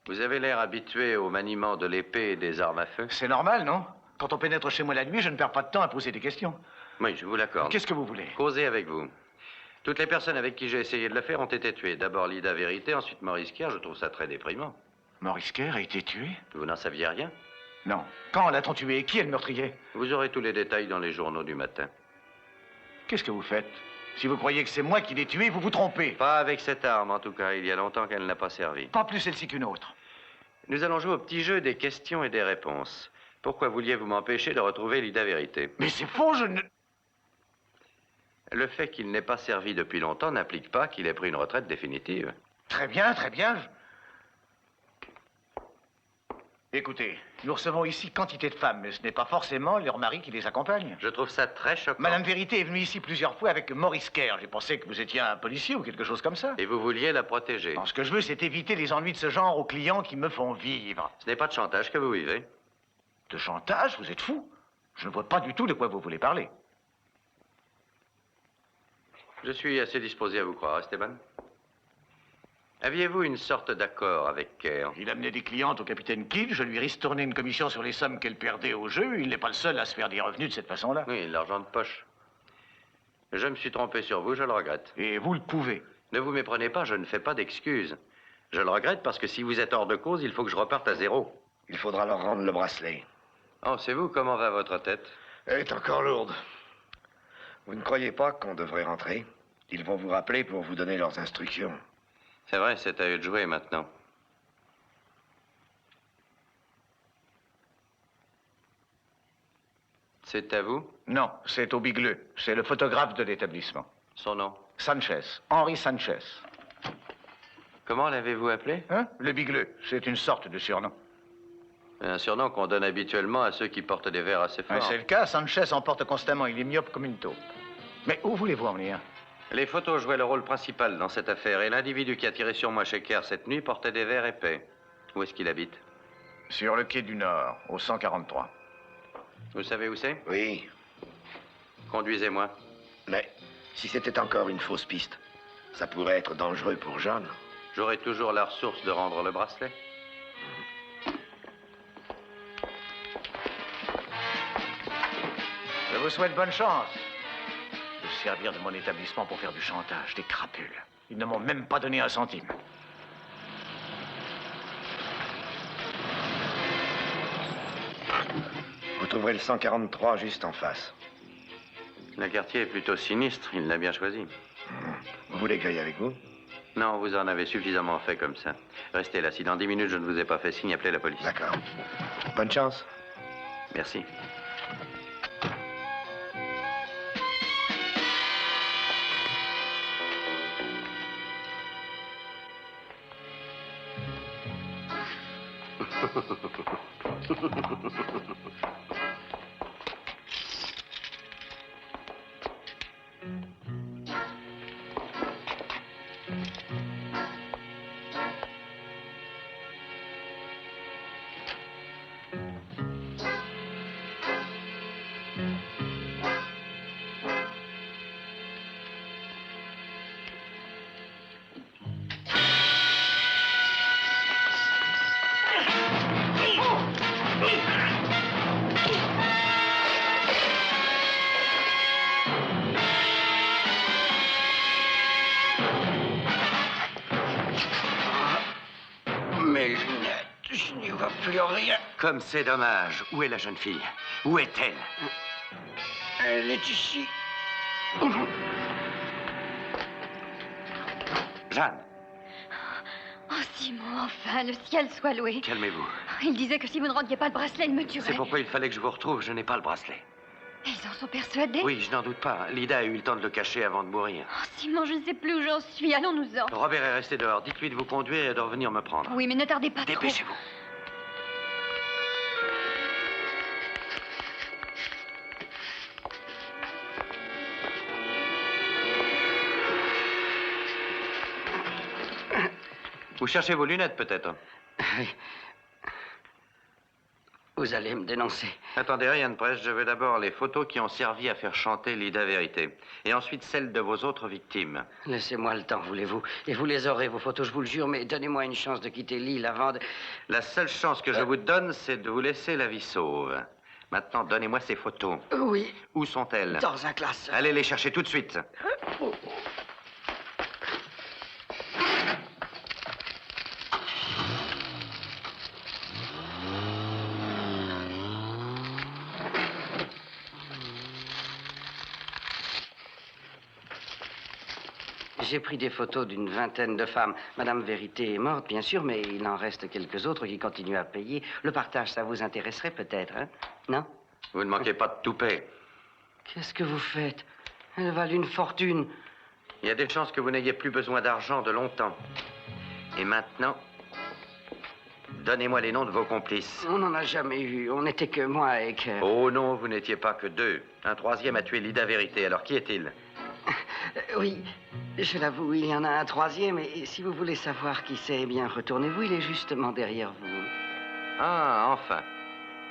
Speaker 2: Vous avez l'air habitué au maniement de l'épée et des armes à feu.
Speaker 15: C'est normal, non? Quand on pénètre chez moi la nuit, je ne perds pas de temps à poser des questions.
Speaker 2: Oui, je vous l'accorde.
Speaker 15: Qu'est-ce que vous voulez?
Speaker 2: Causer avec vous. Toutes les personnes avec qui j'ai essayé de le faire ont été tuées. D'abord Lida Vérité, ensuite Maurice Kerr. Je trouve ça très déprimant.
Speaker 15: Maurice Kerr a été tué?
Speaker 2: Vous n'en saviez rien?
Speaker 15: Non. Quand l'a-t-on tué et qui est le meurtrier?
Speaker 2: Vous aurez tous les détails dans les journaux du matin.
Speaker 15: Qu'est-ce que vous faites? Si vous croyez que c'est moi qui l'ai tué, vous vous trompez.
Speaker 2: Pas avec cette arme, en tout cas. Il y a longtemps qu'elle n'a pas servi.
Speaker 15: Pas plus celle-ci qu'une autre.
Speaker 2: Nous allons jouer au petit jeu des questions et des réponses. Pourquoi vouliez-vous m'empêcher de retrouver Lida Vérité?
Speaker 15: Mais c'est faux, je ne...
Speaker 2: Le fait qu'il n'ait pas servi depuis longtemps n'implique pas qu'il ait pris une retraite définitive.
Speaker 15: Très bien, très bien. Écoutez, nous recevons ici quantité de femmes, mais ce n'est pas forcément leurs maris qui les accompagnent.
Speaker 2: Je trouve ça très choquant.
Speaker 15: Madame Vérité est venue ici plusieurs fois avec Maurice Kerr. J'ai pensé que vous étiez un policier ou quelque chose comme ça.
Speaker 2: Et vous vouliez la protéger.
Speaker 15: Non, ce que je veux, c'est éviter les ennuis de ce genre aux clients qui me font vivre.
Speaker 2: Ce n'est pas de chantage que vous vivez.
Speaker 15: De chantage? Vous êtes fou. Je ne vois pas du tout de quoi vous voulez parler.
Speaker 2: Je suis assez disposé à vous croire, Esteban. Aviez-vous une sorte d'accord avec Kerr?
Speaker 15: Il amenait des clientes au capitaine Kidd, je lui ristournais une commission sur les sommes qu'elle perdait au jeu. Il n'est pas le seul à se faire des revenus de cette façon-là.
Speaker 2: Oui, l'argent de poche. Je me suis trompé sur vous, je le regrette.
Speaker 15: Et vous le pouvez.
Speaker 2: Ne vous méprenez pas, je ne fais pas d'excuses. Je le regrette parce que si vous êtes hors de cause, il faut que je reparte à zéro.
Speaker 5: Il faudra leur rendre le bracelet.
Speaker 2: Oh, c'est vous, comment va votre tête?
Speaker 5: Elle est encore lourde. Vous ne croyez pas qu'on devrait rentrer? Ils vont vous rappeler pour vous donner leurs instructions.
Speaker 2: C'est vrai, c'est à eux de jouer maintenant. C'est à vous?
Speaker 15: Non, c'est au Bigleux. C'est le photographe de l'établissement.
Speaker 2: Son nom?
Speaker 15: Sanchez. Henri Sanchez.
Speaker 2: Comment l'avez-vous appelé?
Speaker 15: Hein? Le Bigleux. C'est une sorte de surnom.
Speaker 2: Un surnom qu'on donne habituellement à ceux qui portent des verres assez forts.
Speaker 15: C'est le cas. Sanchez en porte constamment. Il est myope comme une taupe. Mais où voulez-vous en venir?
Speaker 2: Les photos jouaient le rôle principal dans cette affaire. Et l'individu qui a tiré sur moi chez Kerr cette nuit portait des verres épais. Où est-ce qu'il habite?
Speaker 15: Sur le quai du Nord, au 143.
Speaker 2: Vous savez où c'est?
Speaker 5: Oui.
Speaker 2: Conduisez-moi.
Speaker 5: Mais si c'était encore une fausse piste, ça pourrait être dangereux pour John.
Speaker 2: J'aurai toujours la ressource de rendre le bracelet.
Speaker 15: Je vous souhaite bonne chance. De se servir de mon établissement pour faire du chantage, des crapules. Ils ne m'ont même pas donné un centime.
Speaker 5: Vous trouverez le 143 juste en face.
Speaker 2: Le quartier est plutôt sinistre, il l'a bien choisi.
Speaker 5: Vous voulez que j'aille avec vous?
Speaker 2: Non, vous en avez suffisamment fait comme ça. Restez là, si dans 10 minutes je ne vous ai pas fait signe, appelez la police.
Speaker 5: D'accord. Bonne chance.
Speaker 2: Merci.
Speaker 13: Mes lunettes, je n'y vois plus rien.
Speaker 2: Comme c'est dommage. Où est la jeune fille? Où est-elle?
Speaker 13: Elle est ici.
Speaker 2: Jeanne,
Speaker 1: Oh, Simon, enfin, le ciel soit loué.
Speaker 2: calmez-vous.
Speaker 1: Il disait que si vous ne rendiez pas le bracelet, il me tuerait.
Speaker 2: C'est pourquoi il fallait que je vous retrouve. Je n'ai pas le bracelet.
Speaker 1: Ils en sont persuadés?
Speaker 2: Oui, je n'en doute pas. Lida a eu le temps de le cacher avant de mourir.
Speaker 1: Oh, Simon, je ne sais plus où j'en suis. Allons-nous-en.
Speaker 2: Robert est resté dehors. Dites-lui de vous conduire et de revenir me prendre.
Speaker 1: Oui, mais ne tardez pas trop.
Speaker 2: Dépêchez-vous. Vous cherchez vos lunettes, peut-être?
Speaker 13: Vous allez me dénoncer.
Speaker 2: Attendez, rien de presse. Je veux d'abord les photos qui ont servi à faire chanter Lida Vérité. Et ensuite celles de vos autres victimes.
Speaker 13: Laissez-moi le temps, voulez-vous? Et vous les aurez, vos photos, je vous le jure, mais donnez-moi une chance de quitter l'île avant de...
Speaker 2: La seule chance que je vous donne, c'est de vous laisser la vie sauve. Maintenant, donnez-moi ces photos.
Speaker 13: Oui.
Speaker 2: Où sont-elles?
Speaker 13: Dans un classeur.
Speaker 2: Allez les chercher tout de suite.
Speaker 13: J'ai pris des photos d'une vingtaine de femmes. Madame Vérité est morte, bien sûr, mais il en reste quelques autres qui continuent à payer. Le partage, ça vous intéresserait peut-être, hein? Non?
Speaker 2: Vous ne manquez pas de toupet.
Speaker 13: Qu'est-ce que vous faites? Elles valent une fortune.
Speaker 2: Il y a des chances que vous n'ayez plus besoin d'argent de longtemps. Et maintenant, donnez-moi les noms de vos complices.
Speaker 13: On n'en a jamais eu. On n'était que moi et que...
Speaker 2: Oh non, vous n'étiez pas que deux. Un troisième a tué Lida Vérité. Alors qui est-il?
Speaker 13: Oui, je l'avoue, il y en a un troisième. Et si vous voulez savoir qui c'est, eh bien, retournez-vous. Il est justement derrière vous.
Speaker 2: Ah, enfin.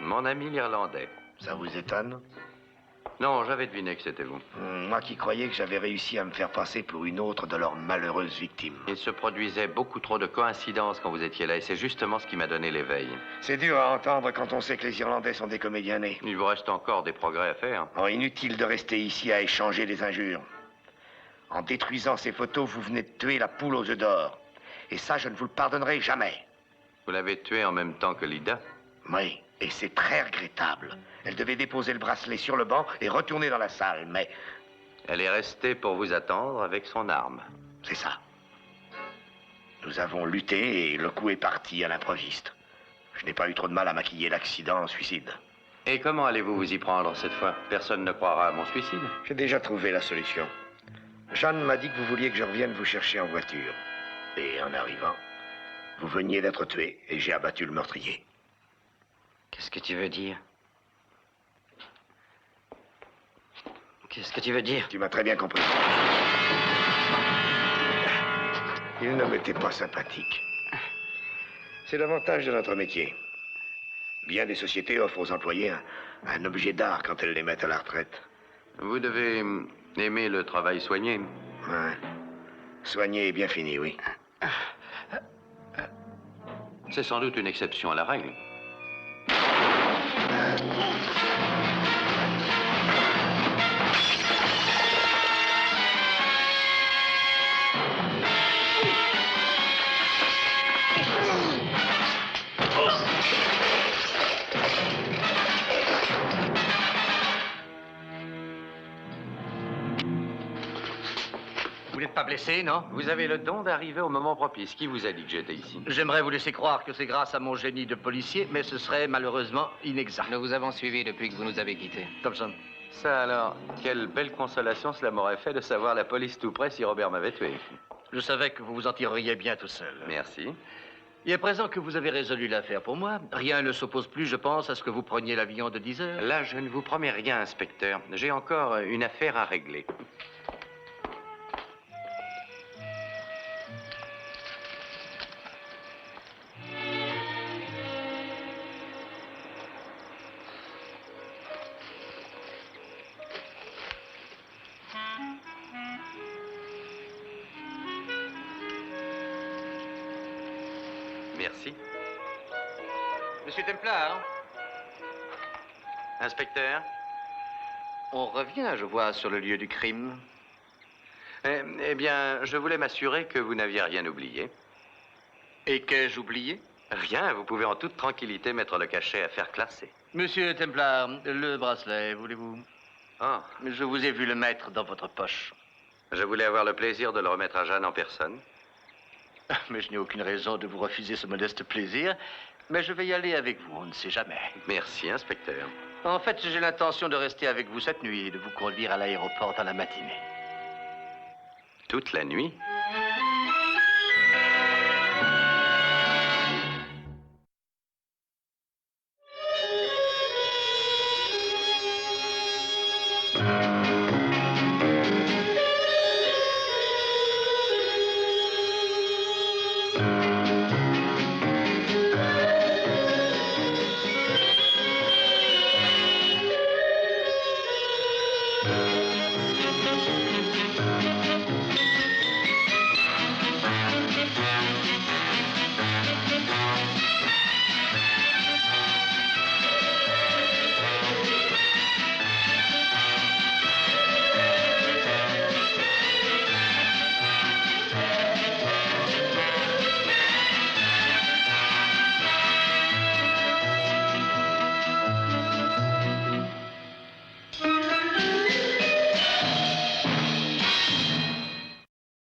Speaker 2: Mon ami l'Irlandais.
Speaker 5: Ça vous étonne?
Speaker 2: Non, j'avais deviné que c'était vous.
Speaker 5: Moi qui croyais que j'avais réussi à me faire passer pour une autre de leurs malheureuses victimes.
Speaker 2: Il se produisait beaucoup trop de coïncidences quand vous étiez là, et c'est justement ce qui m'a donné l'éveil.
Speaker 5: C'est dur à entendre quand on sait que les Irlandais sont des comédiens nés.
Speaker 2: Il vous reste encore des progrès à faire.
Speaker 5: Oh, inutile de rester ici à échanger des injures. En détruisant ces photos, vous venez de tuer la poule aux œufs d'or. Et ça, je ne vous le pardonnerai jamais.
Speaker 2: Vous l'avez tuée en même temps que Lida?
Speaker 5: Oui, et c'est très regrettable. Elle devait déposer le bracelet sur le banc et retourner dans la salle, mais...
Speaker 2: Elle est restée pour vous attendre avec son arme.
Speaker 5: C'est ça. Nous avons lutté et le coup est parti à l'improviste. Je n'ai pas eu trop de mal à maquiller l'accident en suicide.
Speaker 2: Et comment allez-vous vous y prendre cette fois? Personne ne croira à mon suicide.
Speaker 5: J'ai déjà trouvé la solution. Jeanne m'a dit que vous vouliez que je revienne vous chercher en voiture. Et en arrivant, vous veniez d'être tué et j'ai abattu le meurtrier.
Speaker 13: Qu'est-ce que tu veux dire? Qu'est-ce que tu veux dire?
Speaker 5: Tu m'as très bien compris. Il ne m'était pas sympathique. C'est l'avantage de notre métier. Bien des sociétés offrent aux employés un objet d'art quand elles les mettent à la retraite.
Speaker 2: Vous devez aimer le travail soigné.
Speaker 5: Ouais. Soigné et bien fini, oui.
Speaker 2: C'est sans doute une exception à la règle.
Speaker 9: Vous n'êtes pas blessé, non?
Speaker 2: Vous avez le don d'arriver au moment propice. Qui vous a dit que j'étais ici?
Speaker 9: J'aimerais vous laisser croire que c'est grâce à mon génie de policier, mais ce serait malheureusement inexact.
Speaker 14: Nous vous avons suivi depuis que vous nous avez quittés.
Speaker 9: Thompson.
Speaker 2: Ça alors, quelle belle consolation cela m'aurait fait de savoir la police tout près si Robert m'avait tué.
Speaker 9: Je savais que vous vous en tireriez bien tout seul.
Speaker 2: Merci.
Speaker 9: Et à présent que vous avez résolu l'affaire pour moi, rien ne s'oppose plus, je pense, à ce que vous preniez l'avion de 10 heures.
Speaker 2: Là, je ne vous promets rien, inspecteur. J'ai encore une affaire à régler. Merci.
Speaker 9: Monsieur Templar.
Speaker 2: Inspecteur?
Speaker 9: On revient, je vois, sur le lieu du crime.
Speaker 2: Eh bien, je voulais m'assurer que vous n'aviez rien oublié.
Speaker 9: Et qu'ai-je oublié?
Speaker 2: Rien, vous pouvez en toute tranquillité mettre le cachet à faire classer.
Speaker 9: Monsieur Templar, le bracelet, voulez-vous?
Speaker 2: Ah.
Speaker 9: Je vous ai vu le mettre dans votre poche.
Speaker 2: Je voulais avoir le plaisir de le remettre à Jeanne en personne.
Speaker 9: Mais je n'ai aucune raison de vous refuser ce modeste plaisir. Mais je vais y aller avec vous, on ne sait jamais.
Speaker 2: Merci, inspecteur.
Speaker 9: En fait, j'ai l'intention de rester avec vous cette nuit et de vous conduire à l'aéroport dans la matinée.
Speaker 2: Toute la nuit?